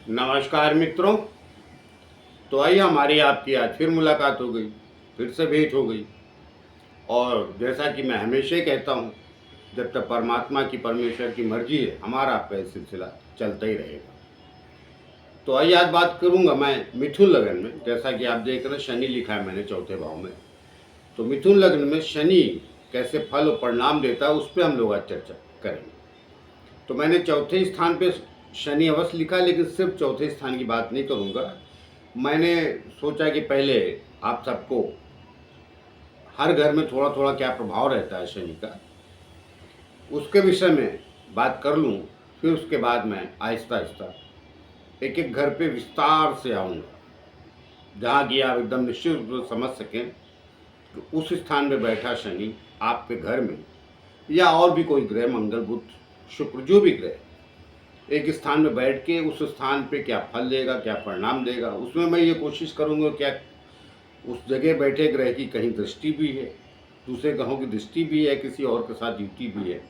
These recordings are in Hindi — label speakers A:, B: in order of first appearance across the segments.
A: नमस्कार मित्रों। तो आइए हमारी आपकी आज फिर मुलाकात हो गई, फिर से भेंट हो गई। और जैसा कि मैं हमेशा ही कहता हूँ, जब तक परमात्मा की परमेश्वर की मर्जी है हमारा आपका ये सिलसिला चलता ही रहेगा। तो आइए आज बात करूँगा मैं मिथुन लग्न में। जैसा कि आप देख रहे हैं शनि लिखा है मैंने चौथे भाव में। तो मिथुन लग्न में शनि कैसे फल और परिणाम देता है उस पर हम लोग आज चर्चा करेंगे। तो मैंने चौथे स्थान पे शनि अवश्य लिखा, लेकिन सिर्फ चौथे स्थान की बात नहीं करूँगा। मैंने सोचा कि पहले आप सबको हर घर में थोड़ा थोड़ा क्या प्रभाव रहता है शनि का, उसके विषय में बात कर लूँ। फिर उसके बाद मैं आहिस्ता आहिस्ता एक एक घर पे विस्तार से आऊँगा, जहाँ की आप एकदम निश्चित रूप से समझ सकें कि उस स्थान में बैठा शनि आपके घर में, या और भी कोई ग्रह, मंगल बुध शुक्र जो भी ग्रह एक स्थान में बैठ के उस स्थान पे क्या फल देगा, क्या परिणाम देगा, उसमें मैं ये कोशिश करूँगा क्या उस जगह बैठे ग्रह की कहीं दृष्टि भी है, दूसरे ग्रहों की दृष्टि भी है, किसी और के साथ युति भी है,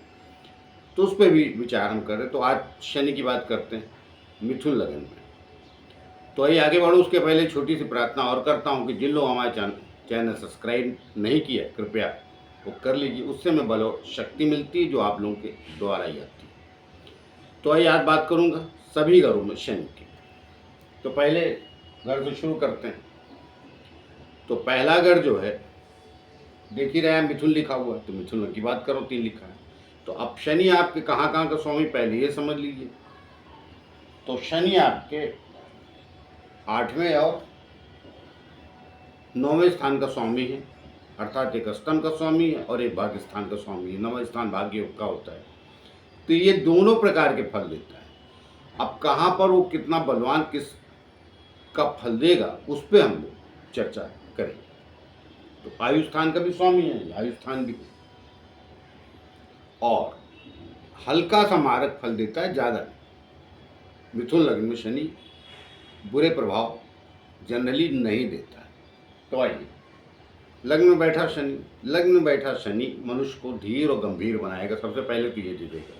A: तो उस पर भी विचार हम करें। तो आज शनि की बात करते हैं मिथुन लगन में। तो आइए आगे बढ़ो, उसके पहले छोटी सी प्रार्थना और करता हूँ कि जिन लोग हमारे चैनल सब्सक्राइब नहीं किया कृपया वो कर लीजिए, उससे मैं बल और शक्ति मिलती है जो आप लोगों के द्वारा ही आती है। तो आइए आज बात करूँगा सभी घरों में शनि की। तो पहले घर से शुरू करते हैं। तो पहला घर जो है देख ही रहे हैं, मिथुन लिखा हुआ है, तो मिथुन की बात करो, 3 लिखा है। तो अब शनि आपके कहाँ कहाँ का स्वामी पहले ये समझ लीजिए। तो शनि आपके 8वें और 9वें स्थान का स्वामी है, अर्थात एक अष्टम का स्वामी है और एक भाग्य स्थान का स्वामी है। 9वां स्थान भाग्य योग का होता है। तो ये दोनों प्रकार के फल देता है। अब कहाँ पर वो कितना बलवान किस का फल देगा उस पर हम लोग चर्चा करेंगे। तो आयु स्थान का भी स्वामी है, आयु स्थान भी, और हल्का सा मारक फल देता है, ज़्यादा। मिथुन लग्न में शनि बुरे प्रभाव जनरली नहीं देता है। तो आइए, लग्न में बैठा शनि, लग्न में बैठा शनि मनुष्य को धीर और गंभीर बनाएगा। सबसे पहले तो ये देगा,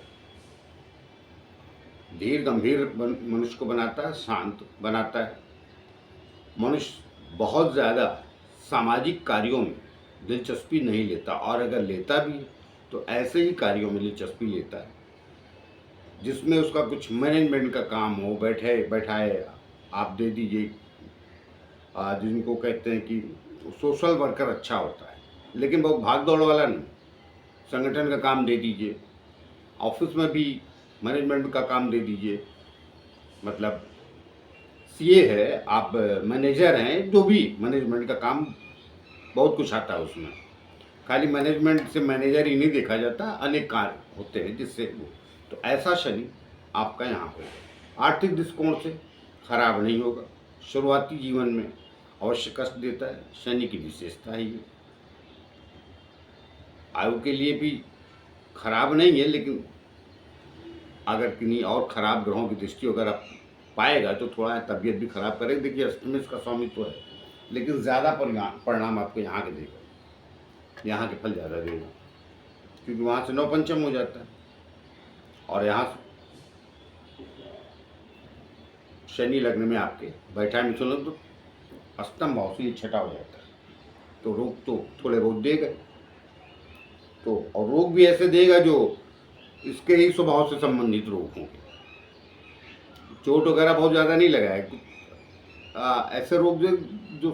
A: धीर गंभीर मनुष्य को बनाता है, शांत बनाता है। मनुष्य बहुत ज़्यादा सामाजिक कार्यों में दिलचस्पी नहीं लेता, और अगर लेता भी तो ऐसे ही कार्यों में दिलचस्पी लेता है जिसमें उसका कुछ मैनेजमेंट का काम हो, बैठाए आप दे दीजिए। जिनको कहते हैं कि सोशल वर्कर अच्छा होता है, लेकिन बहुत भाग दौड़ वाला नहीं। संगठन का काम दे दीजिए, ऑफिस में भी मैनेजमेंट का काम दे दीजिए, मतलब सीए है, आप मैनेजर हैं, जो भी मैनेजमेंट का काम बहुत कुछ आता है उसमें। खाली मैनेजमेंट से मैनेजर ही नहीं देखा जाता, अनेक कार्य होते हैं जिससे वो, तो ऐसा शनि आपका यहाँ होगा। आर्थिक दृष्टिकोण से खराब नहीं होगा। शुरुआती जीवन में अवश्य कष्ट देता है, शनि की विशेषता ही है। आयु के लिए भी खराब नहीं है, लेकिन अगर किन्हीं और खराब ग्रहों की दृष्टि अगर आप पाएगा तो थोड़ा तबीयत भी खराब करेगा। देखिए अष्टमी का स्वामित्व है, लेकिन ज़्यादा परिणाम आपको यहाँ के देगा, यहाँ के फल ज़्यादा देगा, क्योंकि वहाँ से 9 पंचम हो जाता है और यहाँ शनि लग्न में आपके बैठा है मिथुन लग्न, तो अष्टम भाव से ये छठा हो जाता है। तो रोग तो थोड़े बहुत देगा, तो और रोग भी ऐसे देगा जो इसके ही स्वभाव से संबंधित रोग होंगे। चोट वगैरह बहुत ज़्यादा नहीं लगा है, ऐसे रोग जो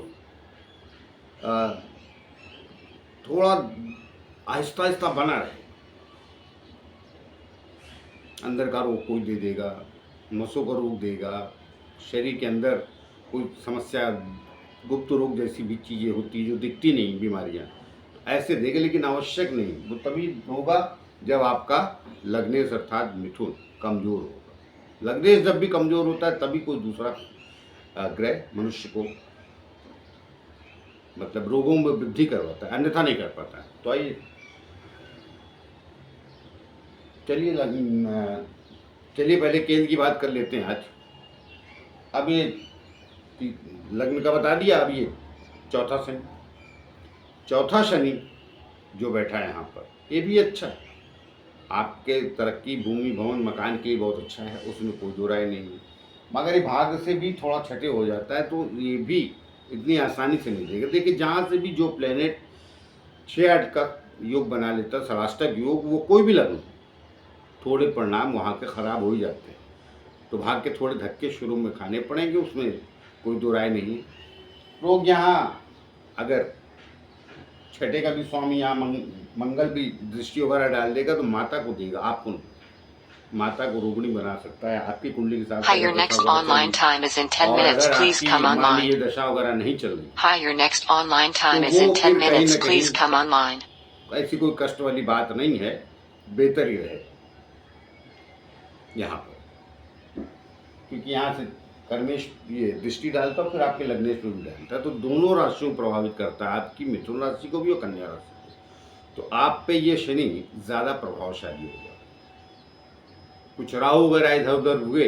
A: थोड़ा आहिस्ता आहिस्ता बना रहे, अंदर का रोग कोई दे देगा, नसों का रोग देगा, शरीर के अंदर कोई समस्या, गुप्त रोग जैसी भी चीज़ें होती जो दिखती नहीं, बीमारियां ऐसे देगा, लेकिन आवश्यक नहीं। वो तभी होगा जब आपका लग्नेश अर्थात मिथुन कमज़ोर होगा। लग्नेश जब भी कमज़ोर होता है तभी कोई दूसरा ग्रह मनुष्य को मतलब रोगों में वृद्धि करवाता है, अन्यथा नहीं कर पाता है। तो आइए चलिए पहले केंद्र की बात कर लेते हैं आज। अब ये लग्न का बता दिया, अब ये चौथा शनि जो बैठा है यहाँ पर, ये भी अच्छा है। आपके तरक्की, भूमि भवन मकान के लिए बहुत अच्छा है, उसमें कोई दो राय नहीं है। मगर ये भाग्य से भी थोड़ा छठे हो जाता है, तो ये भी इतनी आसानी से नहीं देगा। देखिए जहाँ से भी जो प्लेनेट 6-8 का योग बना लेता है, षडाष्टक योग, वो कोई भी लग्न, थोड़े परिणाम वहाँ के खराब हो ही जाते हैं। तो भाग्य के थोड़े धक्के शुरू में खाने पड़ेंगे, उसमें कोई दो राय नहीं है। लोग यहाँ अगर छठे का भी स्वामी यहाँ मंगल भी दृष्टि वगैरह डाल देगा तो माता को देगा, आपको नहीं। माता को रोगिणी बना सकता है, आपकी कुंडली के हिसाब से
B: Hi, your
A: अगर दशा
B: next
A: वगैरह
B: online
A: चल
B: time is in
A: रही
B: 10
A: और
B: minutes.
A: अगर
B: Please come
A: आपकी मान लीजिए
B: online.
A: दशा वगैरह नहीं चल रही,
B: Hi, your next online
A: तो
B: time is in
A: वो
B: 10
A: फिर कहीं
B: minutes.
A: ना
B: Please
A: कहीं
B: come online.
A: ऐसी कोई कष्ट वाली बात नहीं है, बेहतर ही रहे यहाँ पर, क्योंकि यहाँ से कर्मेश ये दृष्टि डालता है, फिर आपके लग्नेश में भी डालता है, तो दोनों राशियों को प्रभावित करता है, आपकी मिथुन राशि को भी और कन्या राशि को। तो आप पे ये शनि ज़्यादा प्रभावशाली होगा। कुछ राहु वगैरह इधर उधर हुए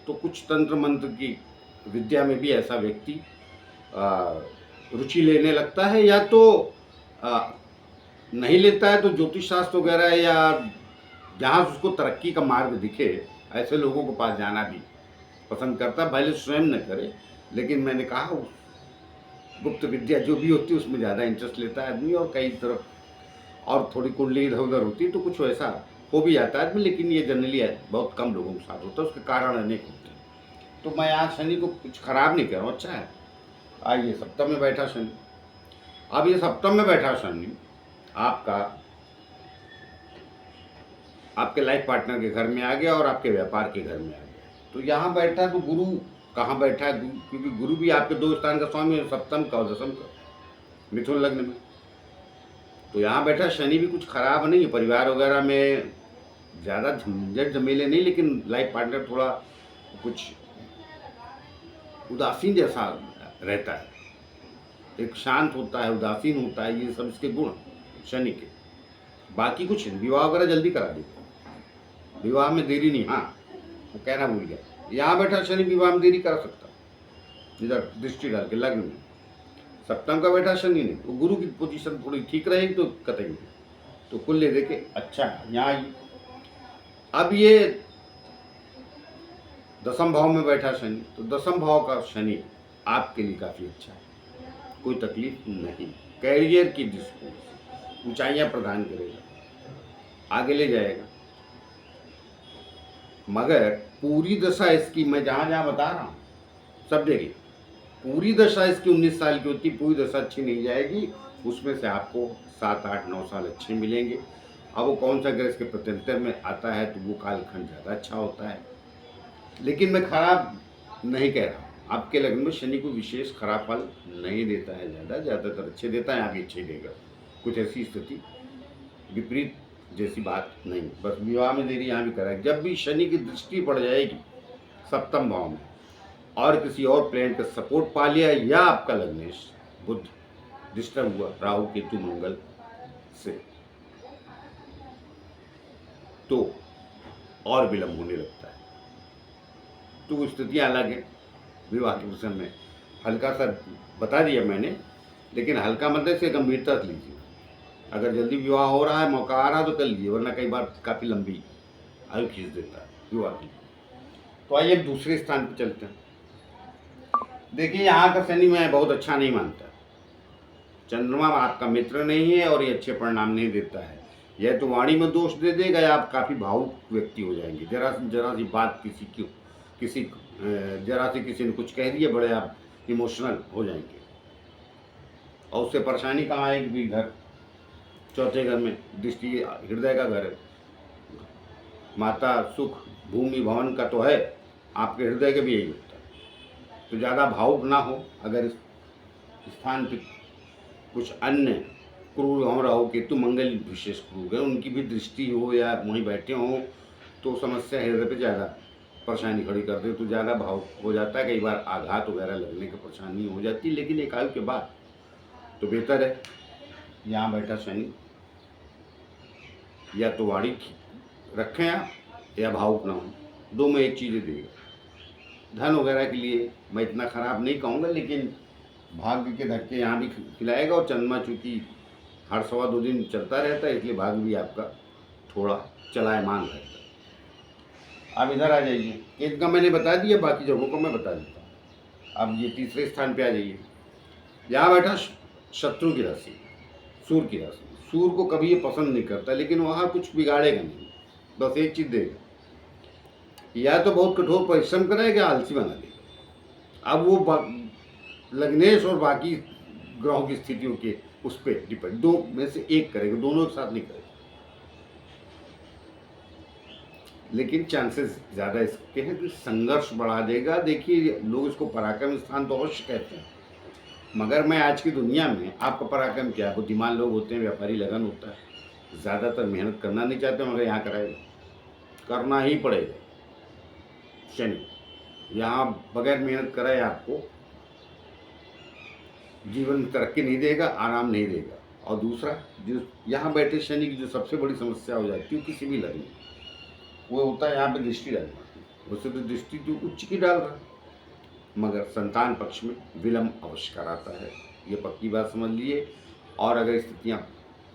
A: तो कुछ तंत्र मंत्र की विद्या में भी ऐसा व्यक्ति रुचि लेने लगता है, या तो नहीं लेता है तो ज्योतिष शास्त्र वगैरह या जहाँ उसको तरक्की का मार्ग दिखे ऐसे लोगों के पास जाना भी पसंद करता है, भले स्वयं न करे, लेकिन मैंने कहा उस गुप्त विद्या जो भी होती है उसमें ज़्यादा इंटरेस्ट लेता है आदमी, और कई तरफ और थोड़ी कुंडली इधर उधर होती है तो कुछ वैसा हो भी जाता है आदमी, लेकिन ये जनरली बहुत कम लोगों के साथ होता है, उसके कारण अनेक होते हैं। तो मैं आज शनि को कुछ खराब नहीं कह रहा हूँ, अच्छा है। आइए सप्तम में बैठा शनि, अब ये सप्तम में बैठा शनि आपका आपके लाइफ पार्टनर के घर में आ गया और आपके व्यापार के घर में आ गया। तो यहाँ बैठा तो गुरु कहाँ बैठा है, क्योंकि गुरु भी आपके दो स्थान का स्वामी है, सप्तम का और दसम का, मिथुन लग्न में। तो यहाँ बैठा शनि भी कुछ खराब नहीं है, परिवार वगैरह में ज़्यादा झंझट झमेले नहीं, लेकिन लाइफ पार्टनर थोड़ा कुछ उदासीन जैसा रहता है, एक शांत होता है, उदासीन होता है, ये सब इसके गुण शनि के। बाकी कुछ नहीं, विवाह वगैरह जल्दी करा देगा, विवाह में देरी नहीं। हाँ वो कहना भूल गया, यहाँ बैठा शनि विवाह में देरी कर सकता है, इधर दृष्टि डाल के लग्न में। सप्तम का बैठा शनि नहीं, तो गुरु की पोजीशन थोड़ी ठीक रहेगी तो कतई नहीं। तो कुल ले देके अच्छा यहाँ आई। अब ये दसम भाव में बैठा शनि, तो दसम भाव का शनि आपके लिए काफ़ी अच्छा है, कोई तकलीफ नहीं, कैरियर की दृष्टि से ऊंचाइयां प्रदान करेगा, आगे ले जाएगा। मगर पूरी दशा इसकी मैं जहाँ जहाँ बता रहा हूँ सब देखिए, पूरी दशा इसकी 19 साल की होती, पूरी दशा अच्छी नहीं जाएगी, उसमें से आपको 7, 8, 9 साल अच्छे मिलेंगे। अब वो कौन सा ग्रह इसके प्रत्यंतर में आता है तो वो कालखंड ज़्यादा अच्छा होता है, लेकिन मैं खराब नहीं कह रहा हूँ। आपके लग्न में शनि को विशेष खराब फल नहीं देता है, ज़्यादातर अच्छे देता है, यहाँ भी अच्छे देगा, कुछ ऐसी स्थिति विपरीत जैसी बात नहीं। बस विवाह में देरी यहाँ भी कराएगी। जब भी शनि की दृष्टि पड़ जाएगी सप्तम भाव में और किसी और प्लेनेट का सपोर्ट पा लिया, या आपका लग्नेश बुध डिस्टर्ब हुआ राहु केतु मंगल से, तो और विलंब होने लगता है। तो स्थितियाँ अलग है विवाह के विषय में, हल्का सा बता दिया मैंने, लेकिन हल्का मतलब से गंभीरता से लीजिए। अगर जल्दी विवाह हो रहा है, मौका आ रहा है तो कर लीजिए, वरना कई बार काफ़ी लंबी आयु खींच देता है विवाह की। तो आइए अब दूसरे स्थान पर चलते हैं। देखिए यहाँ का शनि मैं बहुत अच्छा नहीं मानता, चंद्रमा आपका मित्र नहीं है और ये अच्छे परिणाम नहीं देता है। यह तो वाणी में दोष दे देगा, या आप काफ़ी भावुक व्यक्ति हो जाएंगे, जरा सी बात जरा से किसी ने कुछ कह दिया, बड़े आप इमोशनल हो जाएंगे, और उससे परेशानी कहाँ आएगी भी। घर चौथे घर में दृष्टि हृदय का घर है, माता सुख भूमि भवन का तो है, आपके हृदय का भी यही होता है। तो ज़्यादा भावुक ना हो। अगर इस स्थान पर कुछ अन्य क्रूर हो रहा हो, केतु मंगल विशेष क्रूर है, उनकी भी दृष्टि हो या वहीं बैठे हों, तो समस्या हृदय पे ज़्यादा परेशानी खड़ी कर दे, तो ज़्यादा भावुक हो जाता है, कई बार आघात वगैरह लगने की परेशानी हो जाती है। लेकिन एक आयु के बाद तो बेहतर है यहाँ बैठा शनि, या तो वाणी रखें आप, या भावुक ना हो, दो में एक चीज़ें देगा। धन वगैरह के लिए मैं इतना खराब नहीं कहूँगा, लेकिन भाग्य के धक्के यहाँ भी खिलाएगा, और चंद्रमा चूँकि हर 1.25 दिन चलता रहता है, इसलिए भाग्य भी आपका थोड़ा चलायमान रहता है। आप इधर आ जाइए, केतु का मैंने बता दिया, बाकी जगहों को मैं बता देता हूँ। अब ये तीसरे स्थान पे आ जाइए, यहाँ बैठा शत्रु की राशि, सूर्य की राशि। सूर्य को कभी ये पसंद नहीं करता, लेकिन वहाँ कुछ बिगाड़ेगा नहीं, बस एक चीज़ देगा, या तो बहुत कठोर परिश्रम करेगा, आलसी बना देगा। अब वो लग्नेश और बाकी ग्रहों की स्थितियों के उस पर डिपेंड, दो में से एक करेगा, दोनों एक साथ नहीं करेगा, लेकिन चांसेस ज़्यादा इसके हैं कि संघर्ष बढ़ा देगा। देखिए, लोग इसको पराक्रम स्थान तो अवश्य कहते हैं, मगर मैं आज की दुनिया में आपका पराक्रम क्या है? बुद्धिमान लोग होते हैं, व्यापारी लगन होता है, ज़्यादातर मेहनत करना नहीं चाहते, मगर यहाँ कराएगा, करना ही पड़ेगा। शनि यहाँ बगैर मेहनत कराए आपको जीवन में तरक्की नहीं देगा, आराम नहीं देगा। और दूसरा, जो यहाँ बैठे शनि की जो सबसे बड़ी समस्या हो जाती है किसी भी लग्न में, वो होता है यहाँ पे दृष्टि डालना। वैसे तो दृष्टि तो उच्च की डाल रहा है, मगर संतान पक्ष में विलम्ब अवश्य कराता है, ये पक्की बात समझ लिए। और अगर स्थितियाँ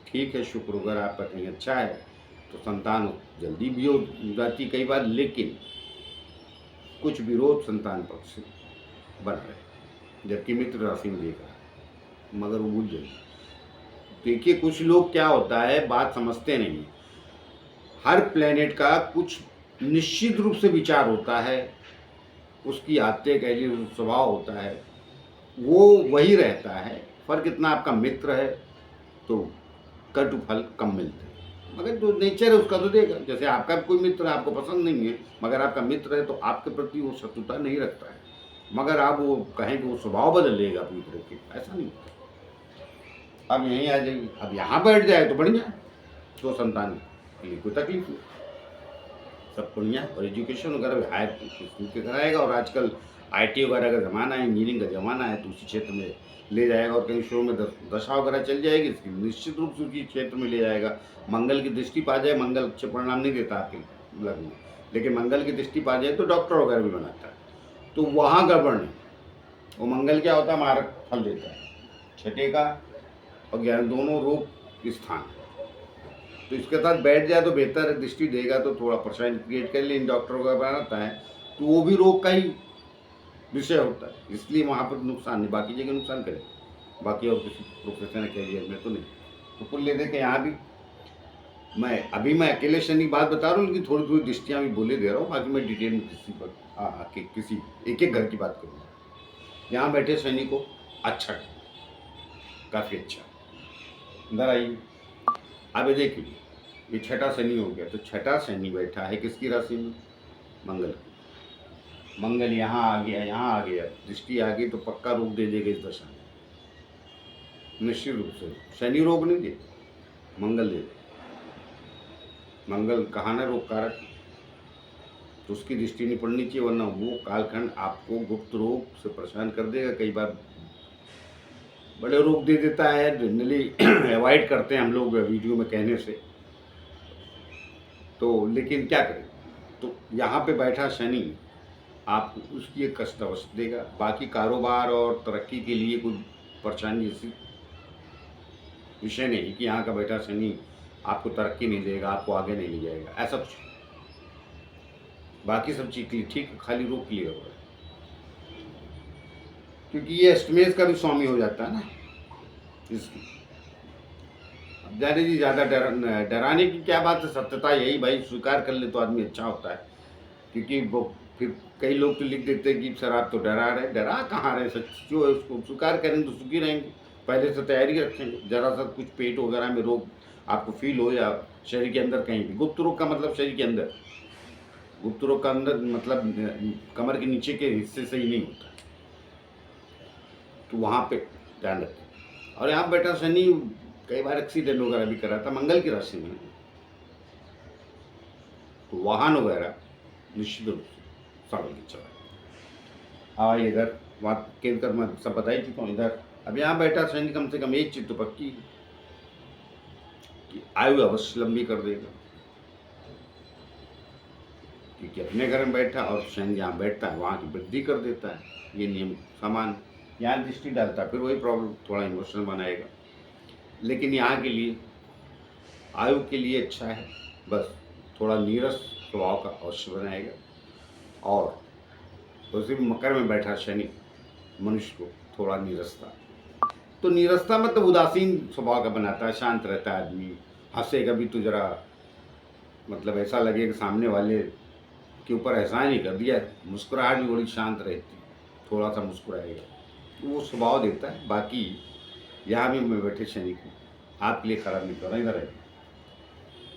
A: ठीक है, शुक्र अगर आपका कहीं अच्छा है तो संतान जल्दी भी हो जाती कई बार, लेकिन कुछ विरोध संतान पक्ष से बन रहे, जबकि मित्र राशि में देखा, मगर वो भूल जाइए। देखिए, कुछ लोग क्या होता है, बात समझते नहीं। हर प्लेनेट का कुछ निश्चित रूप से विचार होता है, उसकी आदतें कह लीजिए, स्वभाव होता है, वो वही रहता है। फर्क इतना, आपका मित्र है तो कटु फल कम मिलते हैं, मगर जो नेचर है उसका तो देगा। जैसे आपका कोई मित्र आपको पसंद नहीं है, मगर आपका मित्र है तो आपके प्रति वो शत्रुता नहीं रखता है, मगर आप वो कहें कि वो स्वभाव बदल लेगा अपनी तरह के, ऐसा नहीं होता। अब यहीं आ जाइए, अब यहाँ बैठ जाए तो बढ़िया, तो संतान के लिए कोई तकलीफ नहीं, सब बढ़िया। और एजुकेशन वगैरह हायर के कराएगा, और आजकल IT वगैरह का ज़माना है, इंजीनियरिंग का ज़माना है, तो उसी क्षेत्र में ले जाएगा। और कहीं शो में दशा वगैरह चल जाएगी इसकी, निश्चित रूप से उसी क्षेत्र में ले जाएगा। मंगल की दृष्टि पा जाए, मंगल अच्छे परिणाम नहीं देता आपके लग्न में, लेकिन मंगल की दृष्टि पा जाए तो डॉक्टर वगैरह भी बनाता है, तो वहाँ गड़बड़ नहीं। वो मंगल क्या होता है, मारक फल देता है, छठे का और 11 दोनों रोग स्थान, तो इसके साथ बैठ जाए तो बेहतर है। दृष्टि देगा तो थोड़ा परेशानी क्रिएट कर, लेकिन डॉक्टर वगैरह बनाता है तो वो भी रोग का ही विषय होता है, इसलिए वहाँ पर नुकसान नहीं, बाकी जगह नुकसान करेगा, बाकी और किसी प्रोफेशन कैरियर में तो नहीं। तो कुल ले दे के यहाँ भी मैं अकेले शनि की बात बता रहा हूँ, लेकिन थोड़ी थोड़ी दृष्टियाँ भी बोले दे रहा हूँ, बाकी मैं डिटेल में किसी पर किसी एक एक घर की बात करूँगा। यहाँ बैठे शनि को अच्छा, काफ़ी अच्छा। अंदर आइए, अब देखिए, ये छठा शनि हो गया, तो छठा शनि बैठा है किसकी राशि में? मंगल की। मंगल यहाँ आ गया, यहाँ आ गया, दृष्टि आ गई तो पक्का रोग दे देगा इस दशा में, निश्चित रूप से। शनि रोग नहीं दे, मंगल दे। मंगल कहा ना रोग कारक, तो उसकी दृष्टि नहीं पड़नी चाहिए, वरना वो कालखंड आपको गुप्त रोग से परेशान कर देगा। कई बार बड़े रोग दे देता है, जनरली अवॉइड करते हैं हम लोग वीडियो में कहने से, तो लेकिन क्या करें। तो यहाँ पे बैठा शनि आपको उसकी एक कष्ट अवश्य देगा, बाकी कारोबार और तरक्की के लिए कोई परेशानी ऐसी विषय नहीं कि यहाँ का बैठा शनि आपको तरक्की नहीं देगा, आपको आगे नहीं ले जाएगा, ऐसा कुछ। बाकी सब चीज ठीक, खाली रोक लिया हुआ है, क्योंकि ये अष्टमेश का भी स्वामी हो जाता है ना इसकी। अब जाने जी, ज़्यादा डराने की क्या बात है, सत्यता यही भाई, स्वीकार कर ले तो आदमी अच्छा होता है। क्योंकि वो फिर कई लोग तो लिख देते हैं कि सर आप तो डरा रहे, डरा कहाँ रहे, सच जो है उसको स्वीकार करेंगे तो सुखी रहेंगे। पहले से तैयारी रखेंगे, जरा सा कुछ पेट वगैरह में रोग आपको फील हो, या शरीर के अंदर कहीं भी, गुप्त रोग का मतलब शरीर के अंदर, गुप्त रोग का अंदर मतलब कमर के नीचे के हिस्से से ही नहीं होता, तो वहाँ पे ध्यान रखें। और यहाँ बैठा शनि कई बार एक्सीडेंट वगैरह भी कराता, मंगल की राशि में, तो वाहन वगैरह निश्चित रूप से संभल के चला। हाँ, इधर बात केंद्र मैं सब बता ही चुका हूँ। इधर अब यहाँ बैठा शनि कम से कम एक चीज तो पक्की कि आयु अवश्य लंबी कर देगा, क्योंकि अपने घर में बैठा और शनि जहाँ बैठता है वहाँ की वृद्धि कर देता है, ये नियम समान। यहाँ दृष्टि डालता है फिर वही प्रॉब्लम, थोड़ा इमोशनल बनाएगा, लेकिन यहाँ के लिए आयु के लिए अच्छा है, बस थोड़ा नीरस स्वभाव का अवश्य बनाएगा। और उसी मकर में बैठा शनि मनुष्य को थोड़ा नीरसता, तो नीरसता मतलब उदासीन स्वभाव का बनाता है, शांत रहता है आदमी, हंसेगा भी तो जरा मतलब ऐसा लगे कि सामने वाले के ऊपर एहसान ही कर दिया, मुस्कुराहट भी बड़ी शांत रहती, थोड़ा सा मुस्कुराएगा, तो वो स्वभाव देता है। बाकी यहाँ भी मैं बैठे शनि को आपके लिए खराब नहीं कर रहा, इधर है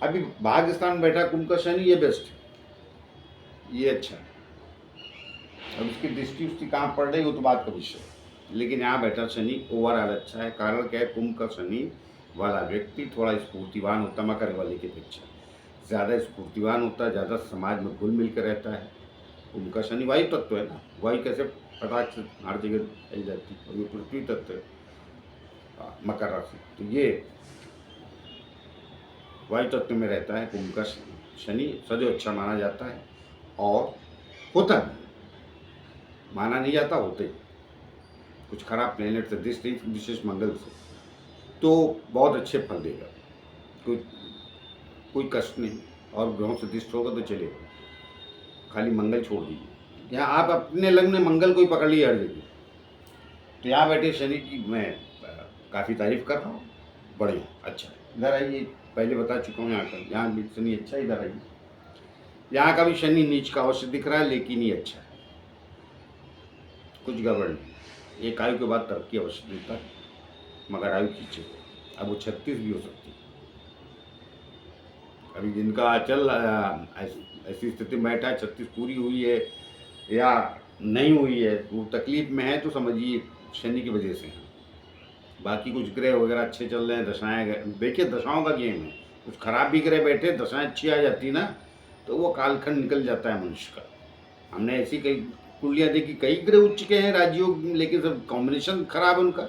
A: अभी भाग्यस्थान में बैठा कुंभ का शनि, ये बेस्ट है, ये अच्छा है। अब उसकी दृष्टि उसकी कहाँ पड़ रही हो तो बात का विषय है, लेकिन यहाँ बैठा शनि ओवरऑल अच्छा है। कारण क्या है, कुंभ का शनि वाला व्यक्ति थोड़ा स्फूर्तिवान होता, मकर वाले की अपेक्षा ज़्यादा स्फूर्तिवान होता है, ज़्यादा समाज में घुल मिल कर रहता है। कुंभ का शनि वायु तत्व है ना, वायु कैसे पटाख से हर जगह फैल जाती है, और ये पृथ्वी तत्व है मकर राशि, तो ये वायु तत्व में रहता है कुंभ का शनि, सदैव अच्छा माना जाता है और होता भी, माना नहीं जाता, होते कुछ खराब प्लेनेट से दृष्टि, विशेष मंगल से, तो बहुत अच्छे फल देगा, कोई कष्ट नहीं। और ग्रहों से दृष्ट होगा तो चलेगा, खाली मंगल छोड़ दीजिए। यहाँ आप अपने लग्न में मंगल को ही पकड़ लिए हर जगह, तो यहाँ बैठे शनि की मैं काफ़ी तारीफ कर रहा हूँ, बढ़िया अच्छा। इधर आइए, पहले बता चुका हूँ यहाँ भी शनि अच्छा, इधर आइए, यहाँ का भी शनि नीच का अवश्य दिख रहा है, लेकिन ये अच्छा है, कुछ गड़बड़ नहीं। एक आयु के बाद तरक्की अवश्य देता है, मगर आयु खींचे, अब वो 36 भी हो सकती है। अभी जिनका चल ऐसी स्थिति में बैठा है, 36 पूरी हुई है या नहीं हुई है, वो तकलीफ में है, तो समझिए शनि की वजह से है। बाकी कुछ ग्रह वगैरह अच्छे चल रहे हैं, दशाएं, देखिए दशाओं का गेम है, कुछ खराब भी ग्रह बैठे, दशाएं अच्छी आ जाती ना, तो वो कालखंड निकल जाता है मनुष्य का। हमने ऐसी कई कुंडलियाँ देखी, कई ग्रह उच्च के हैं राजयोग, लेकिन सब कॉम्बिनेशन खराब है उनका,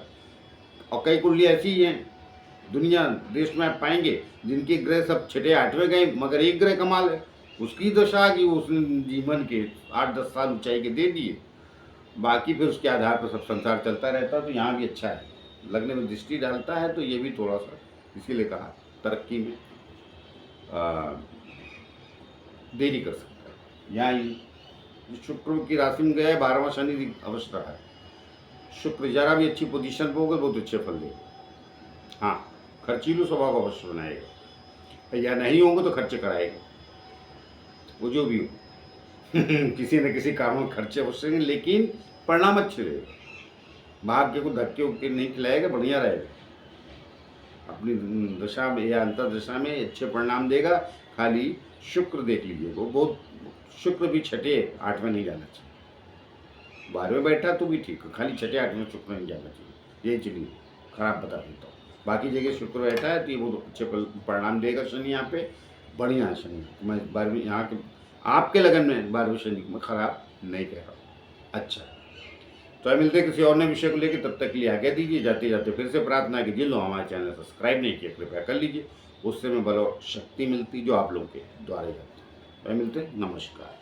A: और कई कुंडलियाँ ऐसी ही हैं दुनिया देश में आप पाएंगे जिनके ग्रह सब 6ठे 8वें गए, मगर एक ग्रह कमाल है, उसकी दशा की उसने जीवन के 8-10 साल ऊंचाई के दे दिए, बाकी फिर उसके आधार पर सब संसार चलता रहता है। तो यहाँ भी अच्छा है, लगने में दृष्टि डालता है, तो ये भी थोड़ा सा इसीलिए कहा तरक्की में देरी कर सकता है। यहाँ ही शुक्र की राशि में गया है, 12वां शनि अवश्य रहा है, शुक्र जरा भी अच्छी पोजीशन पर होगा बहुत अच्छे फल देगा। हाँ, खर्चीलू स्वभाव को अवश्य बनाएगा, या नहीं होंगे तो खर्चे कराएगा, वो जो भी हो किसी न किसी कारण में खर्चे अवश्य, लेकिन परिणाम अच्छे रहेगा, भाग्य को धक्के उक्के नहीं खिलाएगा, बढ़िया रहेगा, अपनी दशा में या अंतर दशा में अच्छे परिणाम देगा। खाली शुक्र देख लीजिए, वो बहुत, शुक्र भी 6ठे 8वें नहीं जाना चाहिए, 12वें बैठा तो भी ठीक है, खाली 6ठे 8वें शुक्र नहीं जाना चाहिए, ये चलिए खराब बता देता हूँ। बाकी जगह शुक्र बैठा है तो ये बहुत अच्छे परिणाम देगा शनि, यहाँ पे बढ़िया है शनि। मैं 12वीं यहाँ के आपके लगन में 12वीं शनि में खराब नहीं कह रहा हूँ, अच्छा। तो मिलते हैं किसी और नए विषय को लेकर, तब तक के लिए आज्ञा दीजिए। जाते जाते फिर से प्रार्थना कीजिए, लो हमारे चैनल सब्सक्राइब नहीं किया कृपया कर लीजिए, उससे में बल और शक्ति मिलती जो आप लोगों के द्वारा जाती है। तो मिलते हैं, नमस्कार।